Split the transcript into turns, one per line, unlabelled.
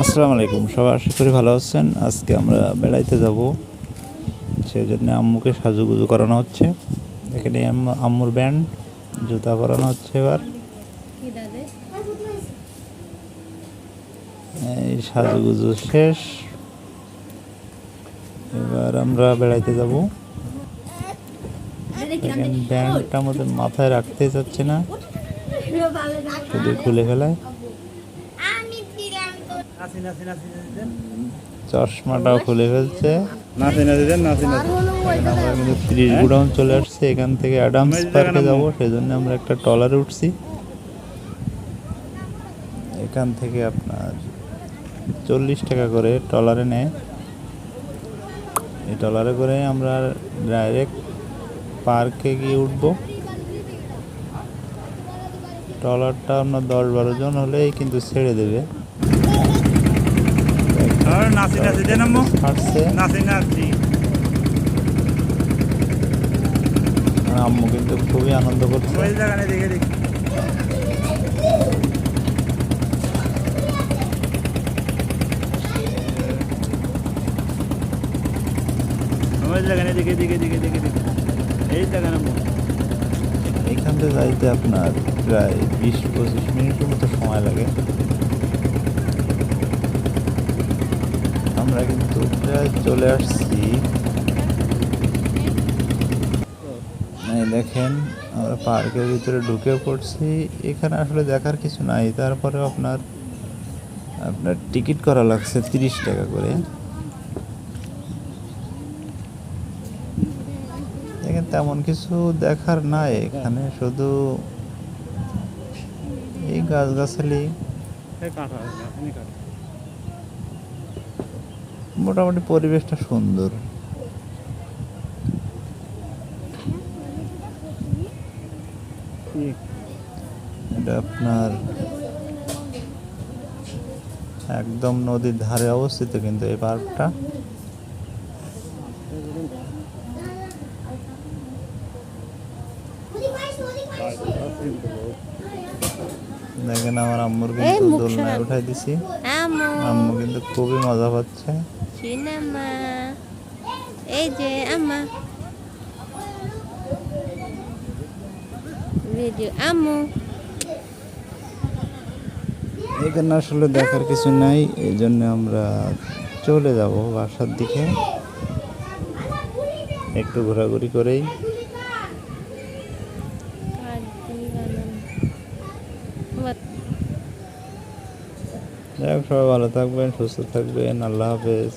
আসসালামু আলাইকুম, সবাই আশা করি ভালো আছেন। আজকে আমরা বেড়াইতে যাব, সেই জন্য আম্মুকে সাজুগুজু করানো হচ্ছে। এখানে আম্মুর ব্যান্ড জুতা পরানো হচ্ছে। এবার এই সাজুগুজু শেষ, এবার আমরা বেড়াইতে যাব। এখানে ব্যান্ডটা আমাদের মাথায় রাখতে চাচ্ছে না, শুধু খুলে ফেলায়। চশমাটাও খুলে ফেলছে। আমরা কিন্তু 30 গুডাউন চলে আসছে। এখান থেকে অ্যাডামস পার্কে যাব, সেই জন্য আমরা একটা ট্রলারে উঠছি। এখান থেকে আপনার 40 টাকা করে ট্রলারে নেয়। এই ট্রলারে করে আমরা ডাইরেক্ট পার্কে গিয়ে উঠব। ট্রলারটা আপনার 10-12 জন হলেই কিন্তু ছেড়ে দেবে। আম্মু কিন্তু খুবই আনন্দ করছে। এইখান থেকে যাইতে আপনার প্রায় 20-25 মিনিটের মতো সময় লাগে। আমরা কিন্তু প্রায় চলে আসছি। দেখেন, আমরা পার্কের ভিতরে ঢুকে পড়ছি। এখানে আসলে দেখার কিছু নাই, তারপরেও আপনার টিকিট করা লাগছে 30 টাকা করে। এখানে তেমন কিছু দেখার নাই, এখানে শুধু এই গাছগাছালি, মোটামুটি পরিবেশটা সুন্দর। এটা আপনার একদম নদীর ধারে অবস্থিত কিন্তু এই পার্কটা। দেখেন, আমার আম্মুর কিন্তু দোলনায় উঠাই দিছি। আম্মু কিন্তু খুবই মজা পাচ্ছে।
এই যে আম্মা, আম্মু
এখানে আসলে দেখার কিছু নাই, এই জন্য আমরা চলে যাব বাসার দিকে। একটু ঘোরাঘুরি করেই যাই হোক, সবাই ভালো থাকবেন, সুস্থ থাকবেন। আল্লাহ হাফেজ।